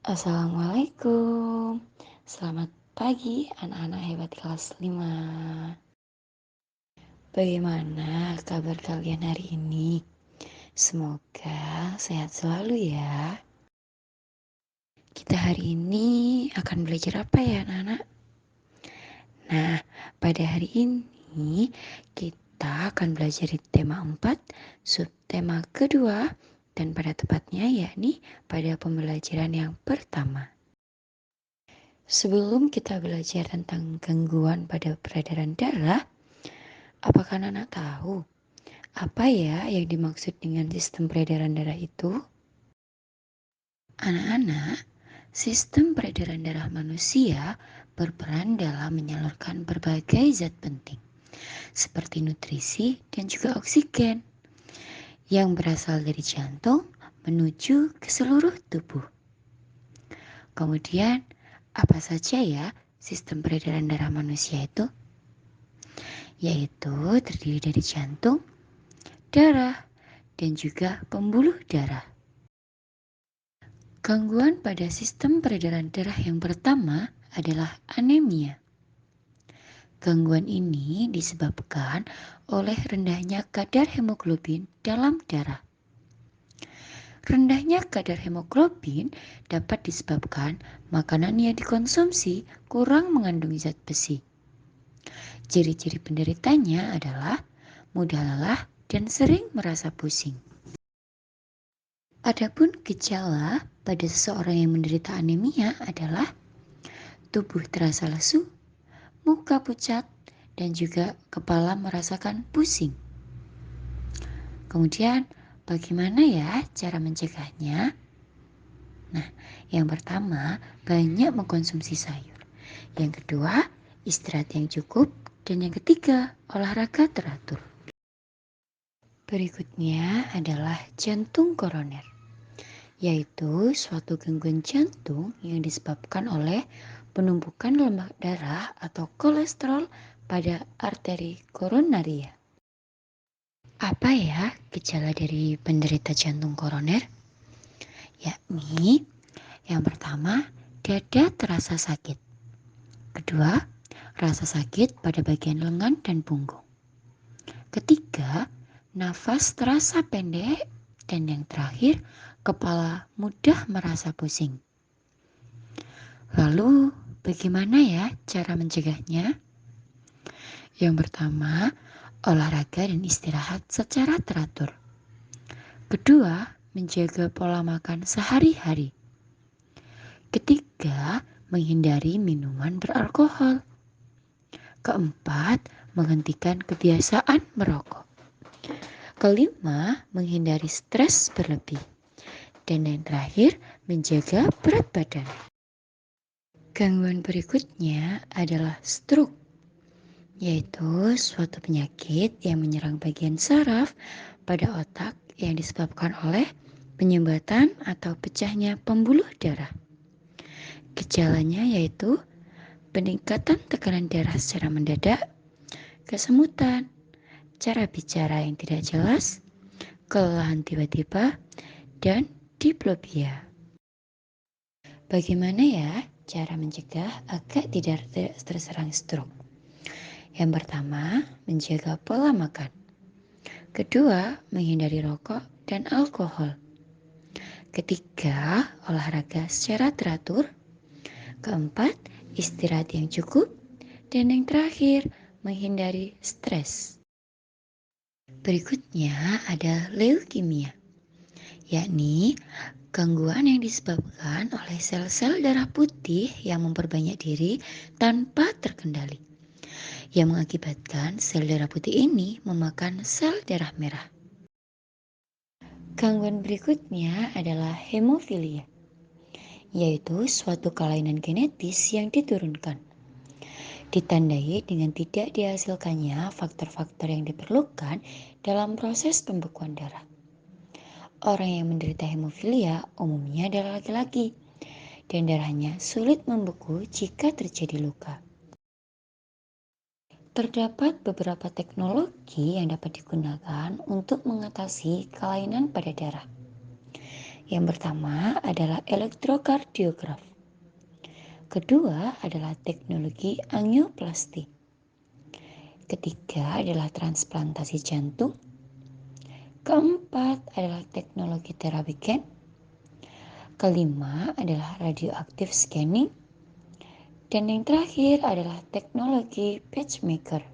Assalamualaikum. Selamat pagi anak-anak hebat kelas 5. Bagaimana kabar kalian hari ini? Semoga sehat selalu ya. Kita hari ini akan belajar apa ya anak-anak? Nah, pada hari ini kita akan belajar di tema 4, subtema kedua, dan pada tepatnya yakni pada pembelajaran yang pertama. Sebelum kita belajar tentang gangguan pada peredaran darah, apakah anak tahu apa ya yang dimaksud dengan sistem peredaran darah itu? Anak-anak, sistem peredaran darah manusia berperan dalam menyalurkan berbagai zat penting, seperti nutrisi dan juga oksigen, yang berasal dari jantung menuju ke seluruh tubuh. Kemudian, apa saja ya sistem peredaran darah manusia itu? Yaitu terdiri dari jantung, darah, dan juga pembuluh darah. Gangguan pada sistem peredaran darah yang pertama adalah anemia. Gangguan ini disebabkan oleh rendahnya kadar hemoglobin dalam darah. Rendahnya kadar hemoglobin dapat disebabkan makanan yang dikonsumsi kurang mengandung zat besi. Ciri-ciri penderitanya adalah mudah lelah dan sering merasa pusing. Adapun gejala pada seseorang yang menderita anemia adalah tubuh terasa lesu, muka pucat, dan juga kepala merasakan pusing. Kemudian, bagaimana ya cara mencegahnya? Nah, yang pertama, banyak mengkonsumsi sayur. Yang kedua, istirahat yang cukup. Dan yang ketiga, olahraga teratur. Berikutnya adalah jantung koroner, yaitu suatu gangguan jantung yang disebabkan oleh penumpukan lemak darah atau kolesterol pada arteri koronaria. Apa ya gejala dari penderita jantung koroner? Yakni yang pertama, dada terasa sakit. Kedua, rasa sakit pada bagian lengan dan punggung. Ketiga, nafas terasa pendek. Dan yang terakhir, kepala mudah merasa pusing. Lalu, bagaimana ya cara mencegahnya? Yang pertama, olahraga dan istirahat secara teratur. Kedua, menjaga pola makan sehari-hari. Ketiga, menghindari minuman beralkohol. Keempat, menghentikan kebiasaan merokok. Kelima, menghindari stres berlebih. Dan yang terakhir, menjaga berat badan. Gangguan berikutnya adalah stroke, yaitu suatu penyakit yang menyerang bagian saraf pada otak yang disebabkan oleh penyumbatan atau pecahnya pembuluh darah. Gejalanya yaitu peningkatan tekanan darah secara mendadak, kesemutan, cara bicara yang tidak jelas, kelelahan tiba-tiba, dan diplopia. Bagaimana ya cara mencegah agar tidak terserang stroke? Yang pertama, menjaga pola makan. Kedua, menghindari rokok dan alkohol. Ketiga, olahraga secara teratur. Keempat, istirahat yang cukup. Dan yang terakhir, menghindari stres. Berikutnya ada leukemia, yakni gangguan yang disebabkan oleh sel-sel darah putih yang memperbanyak diri tanpa terkendali, yang mengakibatkan sel darah putih ini memakan sel darah merah. Gangguan berikutnya adalah hemofilia, yaitu suatu kelainan genetis yang diturunkan. Ditandai dengan tidak dihasilkannya faktor-faktor yang diperlukan dalam proses pembekuan darah. Orang yang menderita hemofilia umumnya adalah laki-laki, dan darahnya sulit membeku jika terjadi luka. Terdapat beberapa teknologi yang dapat digunakan untuk mengatasi kelainan pada darah. Yang pertama adalah elektrokardiograf. Kedua adalah teknologi angioplasti. Ketiga adalah transplantasi jantung. Keempat adalah teknologi terapi gen. Kelima adalah radioaktif scanning. Dan yang terakhir adalah teknologi patchmaker.